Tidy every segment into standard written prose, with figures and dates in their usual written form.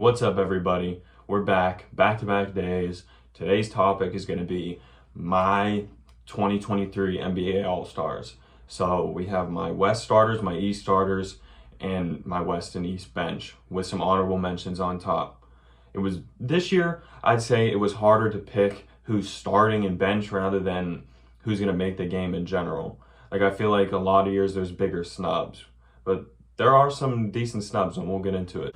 What's up, everybody? We're back-to-back days. Today's topic is going to be my 2023 NBA All-Stars. So we have my West starters, my East starters, and my West and East bench with some honorable mentions on top. This year, I'd say it was harder to pick who's starting and bench rather than who's going to make the game in general. Like, I feel like a lot of years there's bigger snubs, but there are some decent snubs, and we'll get into it.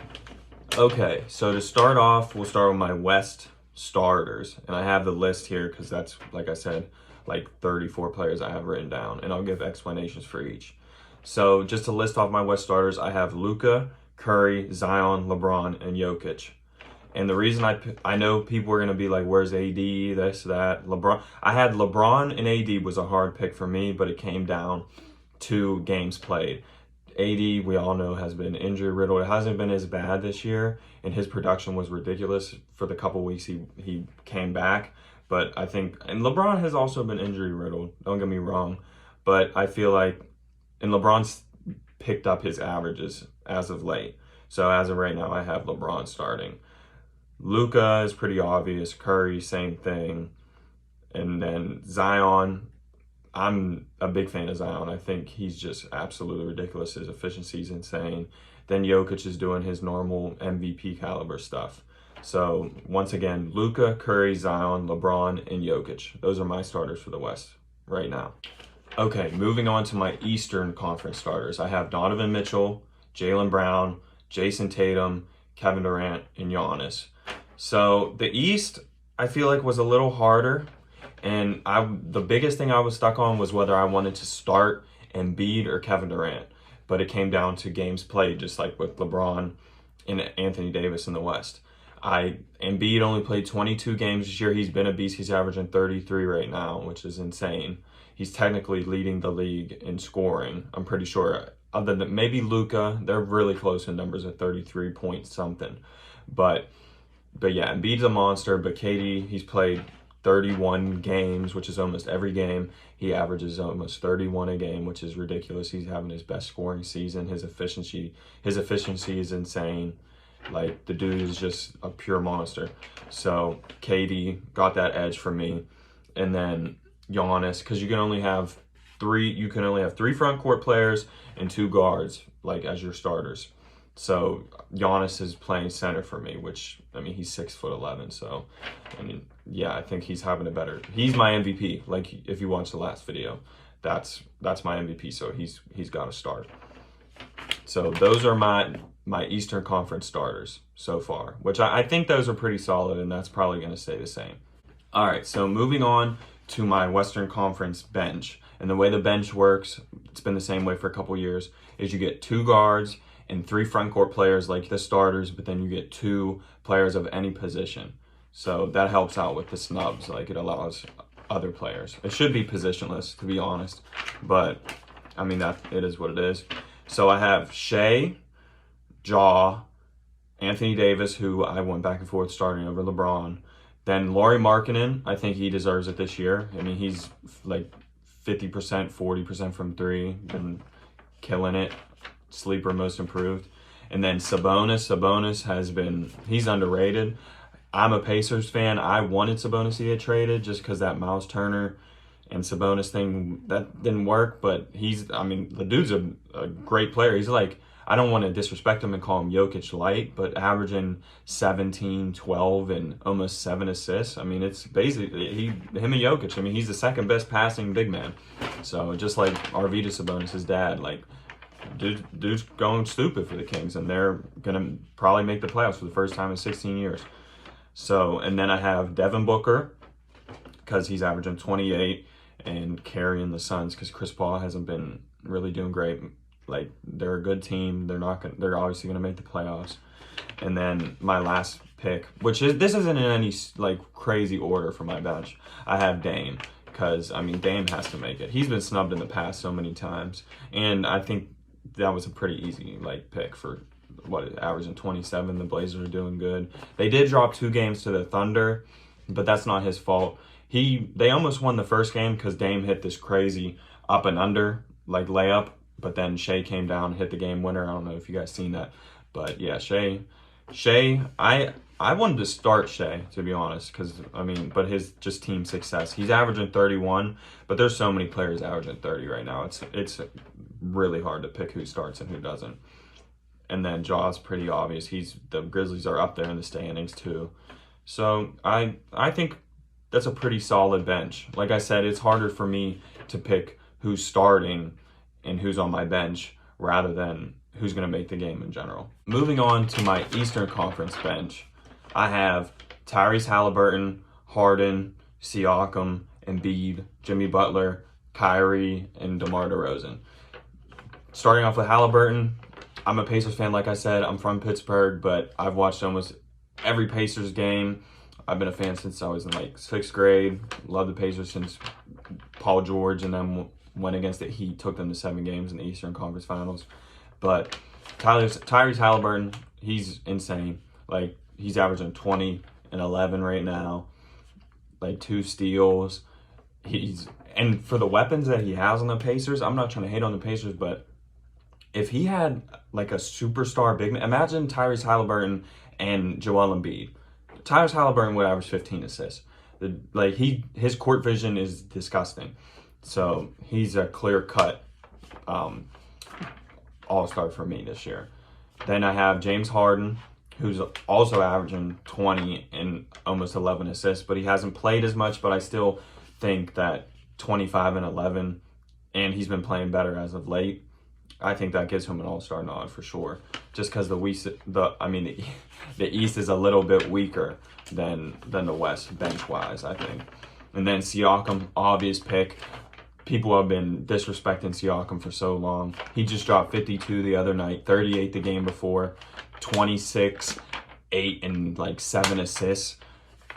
Okay, so to start off, we'll start with my West starters. And I have the list here because that's, like I said, like 34 players I have written down. And I'll give explanations for each. So just to list off my West starters, I have Luka, Curry, Zion, LeBron, and Jokic. And the reason I know people are going to be like, where's AD, this, that, LeBron. I had LeBron and AD was a hard pick for me, but it came down to games played. AD, we all know, has been injury riddled. It hasn't been as bad this year, and his production was ridiculous for the couple weeks he came back. But I think, and LeBron has also been injury riddled, don't get me wrong, but I feel like, and LeBron's picked up his averages as of late. So as of right now, I have LeBron starting. Luka is pretty obvious, Curry, same thing. And then Zion, I'm a big fan of Zion. I think he's just absolutely ridiculous. His efficiency is insane. Then Jokic is doing his normal MVP caliber stuff. So once again, Luka, Curry, Zion, LeBron, and Jokic. Those are my starters for the West right now. Okay, moving on to my Eastern Conference starters. I have Donovan Mitchell, Jaylen Brown, Jason Tatum, Kevin Durant, and Giannis. So the East, I feel like, was a little harder. And the biggest thing I was stuck on was whether I wanted to start Embiid or Kevin Durant. But it came down to games played, just like with LeBron and Anthony Davis in the West. Embiid only played 22 games this year. He's been a beast. He's averaging 33 right now, which is insane. He's technically leading the league in scoring, I'm pretty sure. Other than maybe Luka, they're really close in numbers at 33 point something. But yeah, Embiid's a monster. But KD, he's played 31 games, which is almost every game. He averages almost 31 a game, which is ridiculous. He's having his best scoring season. His efficiency is insane. Like, the dude is just a pure monster. So KD got that edge for me. And then Giannis, because you can only have three front court players and 2 guards, like, as your starters. So Giannis is playing center for me, which, I mean, he's 6'11", so, I mean, yeah, I think he's having he's my MVP. Like, if you watch the last video, that's my MVP, so he's got to start. So those are my Eastern Conference starters so far, which I think those are pretty solid, and that's probably going to stay the same. All right, so moving on to my Western Conference bench. And the way the bench works, it's been the same way for a couple years, is you get 2 guards and 3 front court players like the starters, but then you get 2 players of any position. So that helps out with the snubs. Like, it allows other players. It should be positionless, to be honest, but I mean, it is what it is. So I have Shea, Ja, Anthony Davis, who I went back and forth starting over LeBron. Then Lauri Markkanen, I think he deserves it this year. I mean, he's like 50%, 40% from 3, been killing it. Sleeper, most improved. And then Sabonis he's underrated. I'm a Pacers fan. I wanted Sabonis to get traded just because that Miles Turner and Sabonis thing, that didn't work. But the dude's a great player. He's like, I don't want to disrespect him and call him Jokic light, but averaging 17, 12, and almost 7 assists. I mean, it's basically him and Jokic. I mean, he's the second best passing big man. So just like Arvydas Sabonis' dad, like, dude's going stupid for the Kings, and they're gonna probably make the playoffs for the first time in 16 years. So, and then I have Devin Booker, because he's averaging 28 and carrying the Suns, because Chris Paul hasn't been really doing great. Like, they're a good team. They're obviously gonna make the playoffs. And then my last pick, this isn't in any like crazy order for my bench. I have Dame, because I mean, Dame has to make it. He's been snubbed in the past so many times, and I think that was a pretty easy pick for averaging 27. The Blazers are doing good. They did drop 2 games to the Thunder, but that's not his fault. They almost won the first game because Dame hit this crazy up and under layup, but then Shea came down and hit the game winner. I don't know if you guys seen that, but yeah, Shea Shea, I wanted to start Shea, to be honest, because I mean, but his just team success. He's averaging 31, but there's so many players averaging 30 right now. It's really hard to pick who starts and who doesn't. And then Jaw's pretty obvious. The Grizzlies are up there in the standings too. So I think that's a pretty solid bench. Like I said, it's harder for me to pick who's starting and who's on my bench rather than who's going to make the game in general. Moving on to my Eastern Conference bench, I have Tyrese Halliburton, Harden, Siakam, Embiid, Jimmy Butler, Kyrie, and DeMar DeRozan. Starting off with Halliburton, I'm a Pacers fan, like I said. I'm from Pittsburgh, but I've watched almost every Pacers game. I've been a fan since I was in like 6th grade. Love the Pacers since Paul George and then went against the Heat, took them to 7 games in the Eastern Conference Finals. But Tyrese Halliburton, he's insane. Like, he's averaging 20 and 11 right now, like 2 steals. And for the weapons that he has on the Pacers, I'm not trying to hate on the Pacers, but if he had like a superstar big man, imagine Tyrese Halliburton and Joel Embiid. Tyrese Halliburton would average 15 assists. His court vision is disgusting. So he's a clear-cut all-star for me this year. Then I have James Harden, who's also averaging 20 and almost 11 assists, but he hasn't played as much, but I still think that 25 and 11, and he's been playing better as of late. I think that gives him an all-star nod for sure. Just because the East is a little bit weaker than the West bench-wise, I think. And then Siakam, obvious pick. People have been disrespecting Siakam for so long. He just dropped 52 the other night, 38 the game before, 26, 8, and like 7 assists.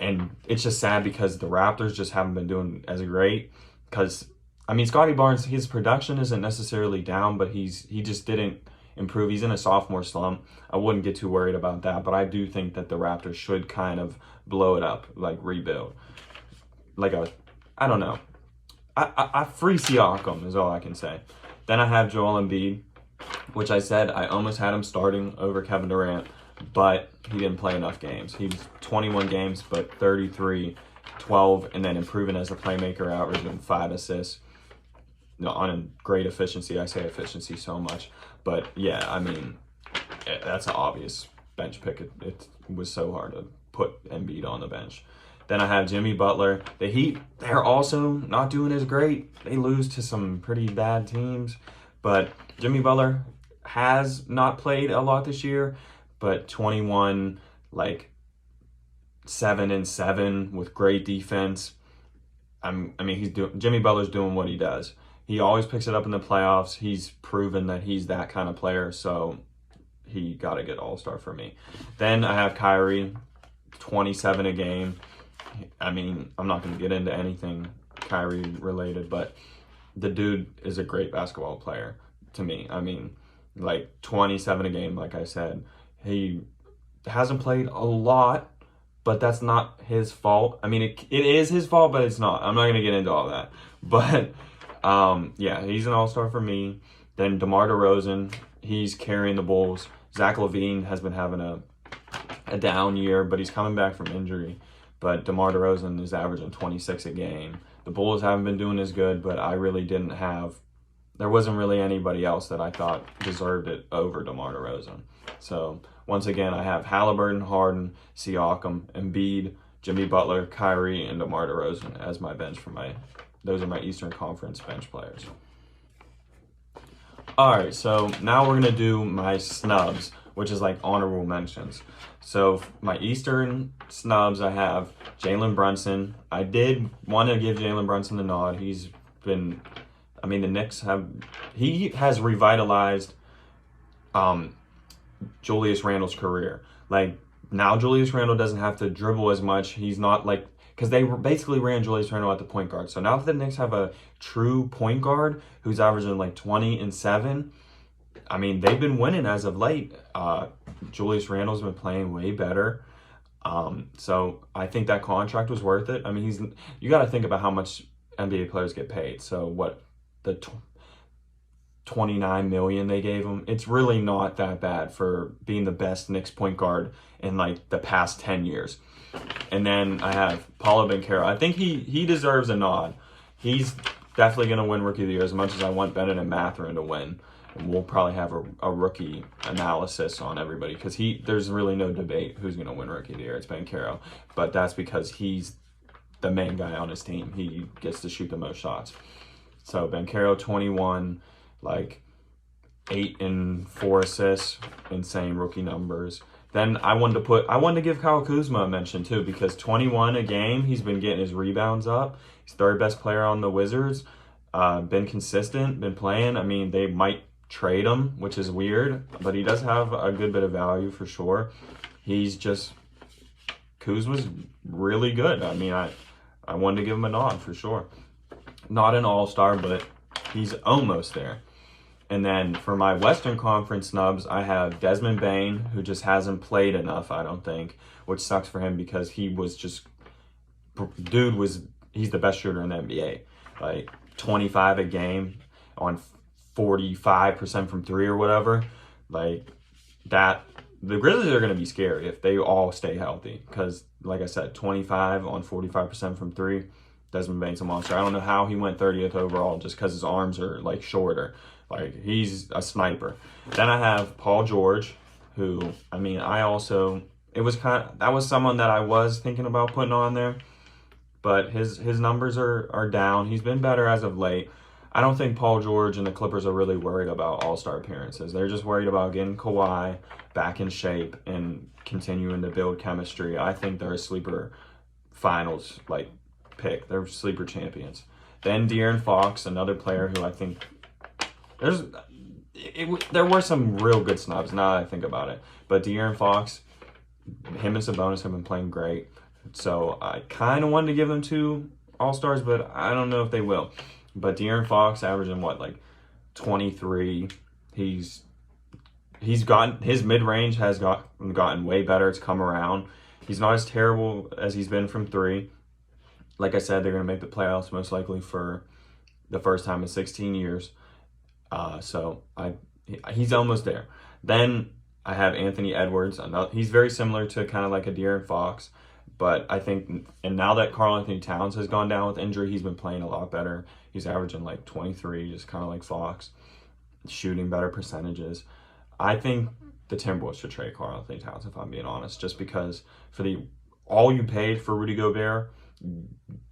And it's just sad because the Raptors just haven't been doing as great. Because, I mean, Scottie Barnes, his production isn't necessarily down, but he just didn't improve. He's in a sophomore slump. I wouldn't get too worried about that, but I do think that the Raptors should kind of blow it up, like rebuild. I don't know. I free Siakam is all I can say. Then I have Joel Embiid, which I said I almost had him starting over Kevin Durant, but he didn't play enough games. He was 21 games, but 33, 12, and then improving as a playmaker, averaging 5 assists. On a great efficiency. I say efficiency so much. But yeah, I mean, that's an obvious bench pick. It was so hard to put Embiid on the bench. Then I have Jimmy Butler. The Heat, they're also not doing as great. They lose to some pretty bad teams. But Jimmy Butler has not played a lot this year, but 21, 7 and 7 with great defense. Jimmy Butler's doing what he does. He always picks it up in the playoffs. He's proven that he's that kind of player, so he got a good all-star for me. Then I have Kyrie, 27 a game. I mean, I'm not going to get into anything Kyrie related, but the dude is a great basketball player to me. I mean, 27 a game, like I said. He hasn't played a lot, but that's not his fault. I mean, it is his fault, but it's not. I'm not going to get into all that. But, yeah, he's an all-star for me. Then DeMar DeRozan, he's carrying the Bulls. Zach LaVine has been having a down year, but he's coming back from injury. But DeMar DeRozan is averaging 26 a game. The Bulls haven't been doing as good, but I really didn't have... There wasn't really anybody else that I thought deserved it over DeMar DeRozan. So, once again, I have Halliburton, Harden, Siakam, Embiid, Jimmy Butler, Kyrie, and DeMar DeRozan as my bench those are my Eastern Conference bench players. All right, so now we're going to do my snubs, which is like honorable mentions. So my Eastern snubs, I have Jalen Brunson. I did want to give Jalen Brunson the nod. The Knicks he has revitalized Julius Randle's career. Now Julius Randle doesn't have to dribble as much. He's not because they basically ran Julius Randle at the point guard. So now that the Knicks have a true point guard who's averaging 20 and 7, I mean, they've been winning as of late. Julius Randle's been playing way better. So I think that contract was worth it. I mean, you got to think about how much NBA players get paid. So what, the $29 million they gave him. It's really not that bad for being the best Knicks point guard in like the past 10 years. And then I have Paolo Banchero. I think he deserves a nod. He's definitely going to win Rookie of the Year as much as I want Bennett and Mathurin to win. And we'll probably have a rookie analysis on everybody because there's really no debate who's going to win Rookie of the Year. It's Banchero. But that's because he's the main guy on his team. He gets to shoot the most shots. So Banchero 21, like 8 and 4 assists, insane rookie numbers. Then I wanted to give Kyle Kuzma a mention too because 21 a game. He's been getting his rebounds up. He's third best player on the Wizards. Been consistent, been playing. I mean, they might trade him, which is weird, but he does have a good bit of value for sure. Kuzma's really good. I mean, I wanted to give him a nod for sure. Not an all-star, but he's almost there. And then for my Western Conference snubs, I have Desmond Bane, who just hasn't played enough, I don't think, which sucks for him because he's the best shooter in the NBA. Like 25 a game on 45% from 3 or whatever. Like that, the Grizzlies are going to be scary if they all stay healthy because, like I said, 25 on 45% from 3. Desmond Bane's a monster. I don't know how he went 30th overall just because his arms are like shorter. Like he's a sniper. Then I have Paul George, who that was someone that I was thinking about putting on there, but his numbers are down. He's been better as of late. I don't think Paul George and the Clippers are really worried about all-star appearances. They're just worried about getting Kawhi back in shape and continuing to build chemistry. I think they're a sleeper finals pick. They're sleeper champions. Then De'Aaron Fox, another player who I think there were some real good snubs now that I think about it. But De'Aaron Fox, him and Sabonis have been playing great. So I kind of wanted to give them 2 all-stars, but I don't know if they will. But De'Aaron Fox averaging 23. He's gotten his mid-range has gotten way better. It's come around. He's not as terrible as he's been from 3. Like I said, they're going to make the playoffs most likely for the first time in 16 years. So he's almost there. Then I have Anthony Edwards. He's very similar to kind of like a De'Aaron Fox. But I think, and now that Karl Anthony Towns has gone down with injury, he's been playing a lot better. He's averaging 23, just kind of like Fox, shooting better percentages. I think the Timberwolves should trade Karl Anthony Towns, if I'm being honest, just because for all you paid for Rudy Gobert,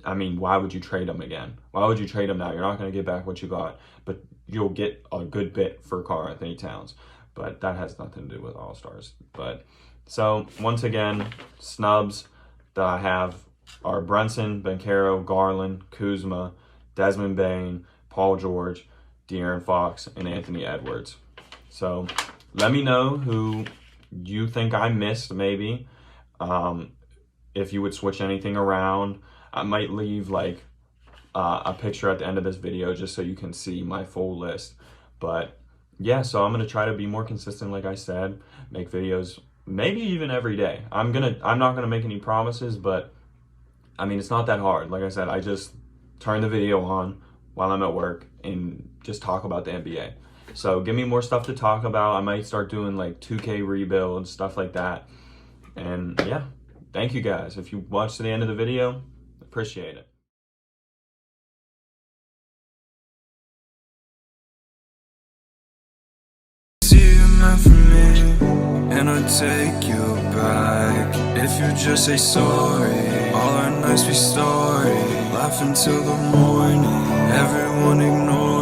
I mean, why would you trade him again? Why would you trade him now? You're not going to get back what you got, but you'll get a good bit for Karl Anthony Towns. But that has nothing to do with All-Stars. But so once again, snubs that I have are Brunson, Banchero, Garland, Kuzma, Desmond Bane, Paul George, De'Aaron Fox, and Anthony Edwards. So let me know who you think I missed maybe. If you would switch anything around. I might leave a picture at the end of this video just so you can see my full list. But yeah, so I'm going to try to be more consistent, like I said, make videos maybe even every day. I'm not going to make any promises, but I mean, it's not that hard. Like I said, I just turn the video on while I'm at work and just talk about the NBA. So give me more stuff to talk about. I might start doing 2K rebuilds, stuff like that. And yeah, thank you guys. If you watched to the end of the video, appreciate it. For me, and I'd take you back if you just say sorry. All our nights we story, laugh until the morning. Everyone ignores